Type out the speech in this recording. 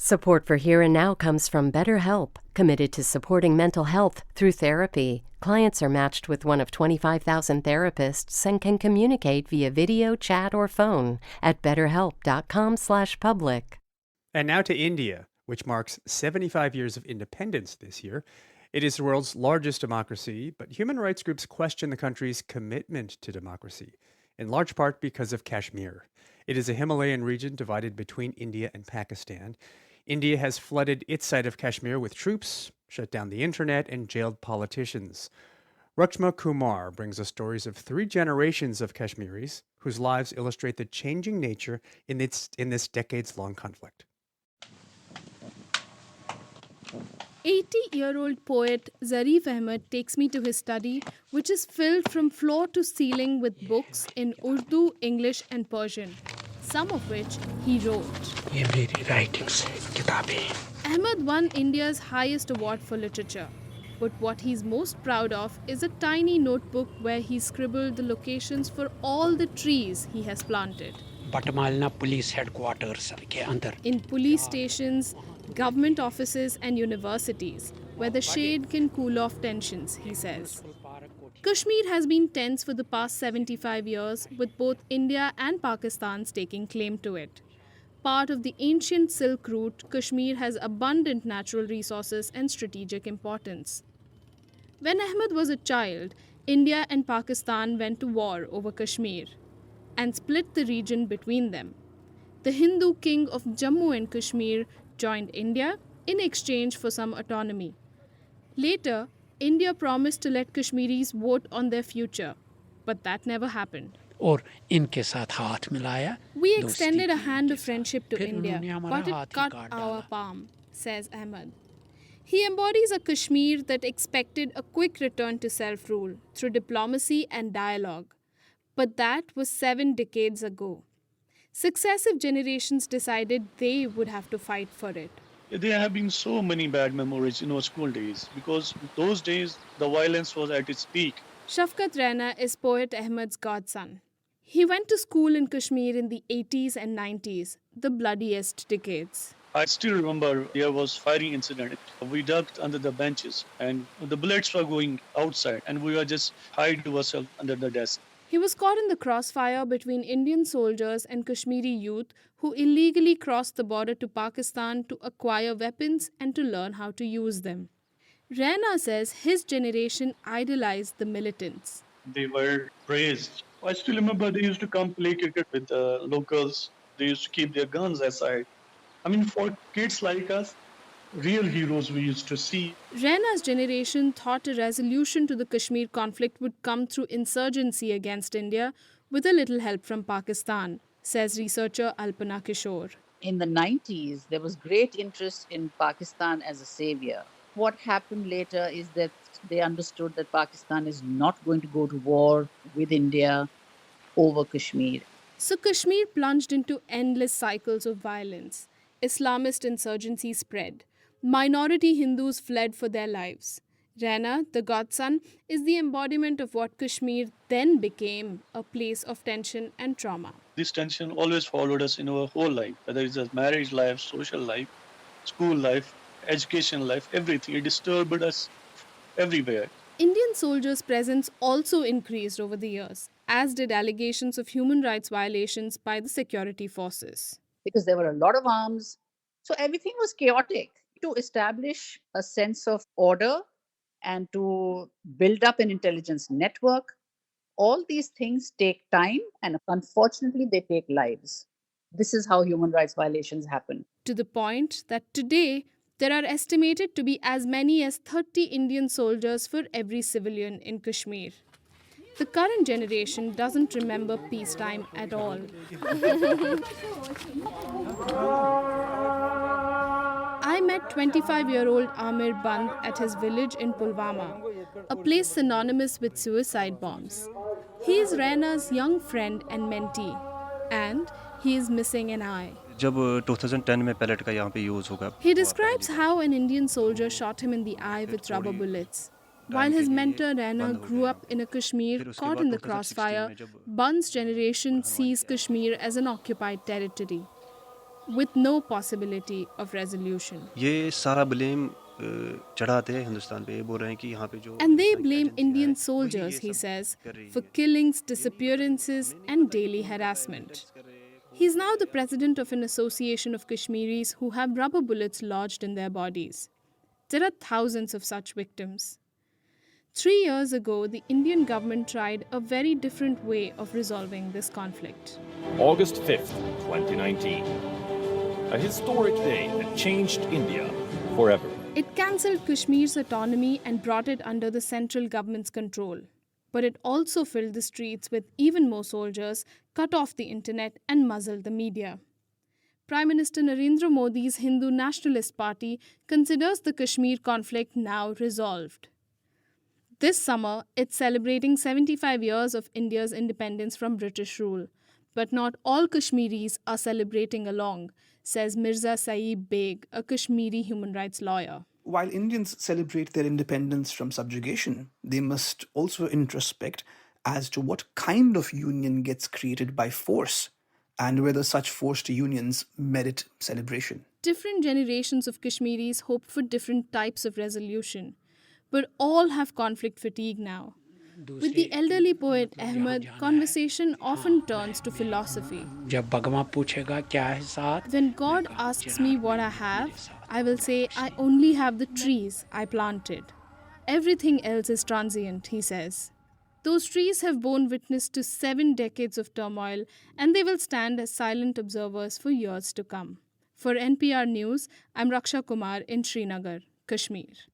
Support for Here and Now comes from BetterHelp, committed to supporting mental health through therapy. Clients are matched with one of 25,000 therapists and can communicate via video, chat, or phone at betterhelp.com/public. And now to India, which marks 75 years of independence this year. It is the world's largest democracy, but human rights groups question the country's commitment to democracy, in large part because of Kashmir. It is a Himalayan region divided between India and Pakistan. India has flooded its side of Kashmir with troops, shut down the internet, and jailed politicians. Raksha Kumar brings us stories of 3 generations of Kashmiris whose lives illustrate the changing nature in this decades-long conflict. 80-year-old poet Zarif Ahmed takes me to his study, which is filled from floor to ceiling with books in Urdu, English, and Persian, some of which he wrote. Ahmed won India's highest award for literature, but what he's most proud of is a tiny notebook where he scribbled the locations for all the trees he has planted. Police headquarters In police stations, government offices, and universities, where the shade can cool off tensions, he says. Kashmir has been tense for the past 75 years, with both India and Pakistan staking claim to it. Part of the ancient Silk Route, Kashmir has abundant natural resources and strategic importance. When Ahmed was a child, India and Pakistan went to war over Kashmir and split the region between them. The Hindu king of Jammu and Kashmir joined India in exchange for some autonomy. Later, India promised to let Kashmiris vote on their future, but that never happened. We extended a hand of friendship to India, but it cut our palm, says Ahmed. He embodies a Kashmir that expected a quick return to self-rule through diplomacy and dialogue. But that was 7 decades ago. Successive generations decided they would have to fight for it. There have been so many bad memories in our school days because those days the violence was at its peak. Shafkat Raina is poet Ahmed's godson. He went to school in Kashmir in the 80s and 90s, the bloodiest decades. I still remember there was firing incident. We ducked under the benches and the bullets were going outside and we were just hide ourselves under the desk. He was caught in the crossfire between Indian soldiers and Kashmiri youth who illegally crossed the border to Pakistan to acquire weapons and to learn how to use them. Raina says his generation idolized the militants. They were praised. I still remember they used to come play cricket with the locals. They used to keep their guns aside. I mean, for kids like us, real heroes we used to see. Raina's generation thought a resolution to the Kashmir conflict would come through insurgency against India with a little help from Pakistan, says researcher Alpana Kishore. In the 90s, there was great interest in Pakistan as a savior. What happened later is that they understood that Pakistan is not going to go to war with India over Kashmir. So Kashmir plunged into endless cycles of violence. Islamist insurgency spread. Minority Hindus fled for their lives. Raina, the godson, is the embodiment of what Kashmir then became, a place of tension and trauma. This tension always followed us in our whole life, whether it's a marriage life, social life, school life, education life, everything. It disturbed us everywhere. Indian soldiers' presence also increased over the years, as did allegations of human rights violations by the security forces. Because there were a lot of arms, so everything was chaotic. To establish a sense of order and to build up an intelligence network, all these things take time and unfortunately they take lives. This is how human rights violations happen. To the point that today, there are estimated to be as many as 30 Indian soldiers for every civilian in Kashmir. The current generation doesn't remember peacetime at all. I met 25-year-old Amir Band at his village in Pulwama, a place synonymous with suicide bombs. He is Raina's young friend and mentee, and he is missing an eye. He describes how an Indian soldier shot him in the eye with rubber bullets. While his mentor Raina grew up in a Kashmir caught in the crossfire, Band's generation sees Kashmir as an occupied territory. with no possibility of resolution. ये सारा blame चढ़ाते हैं हिंदुस्तान पे, ये बोल रहे हैं कि यहाँ पे जो And they आतंकी blame एजेंसियां Indian हैं, soldiers, वही he ये सब says, कर रही for हैं। killings, disappearances, and daily harassment. He is now the president of an association of Kashmiris who have rubber bullets lodged in their bodies. There are thousands of such victims. 3 years ago, the Indian government tried a very different way of resolving this conflict. August 5th, 2019. A historic day that changed India forever. It cancelled Kashmir's autonomy and brought it under the central government's control. But it also filled the streets with even more soldiers, cut off the internet, and muzzled the media. Prime Minister Narendra Modi's Hindu Nationalist Party considers the Kashmir conflict now resolved. This summer, it's celebrating 75 years of India's independence from British rule. But not all Kashmiris are celebrating along, says Mirza Saeed Beg, a Kashmiri human rights lawyer. While Indians celebrate their independence from subjugation, they must also introspect as to what kind of union gets created by force and whether such forced unions merit celebration. Different generations of Kashmiris hope for different types of resolution, but all have conflict fatigue now. With the elderly poet Ahmed, conversation often turns to philosophy. जब भगवान पूछेगा क्या है साथ, When God asks me what I have, I will say, I only have the trees I planted. Everything else is transient, he says. Those trees have borne witness to 7 decades of turmoil, and they will stand as silent observers for years to come. For NPR News, I'm Raksha Kumar in Srinagar, Kashmir.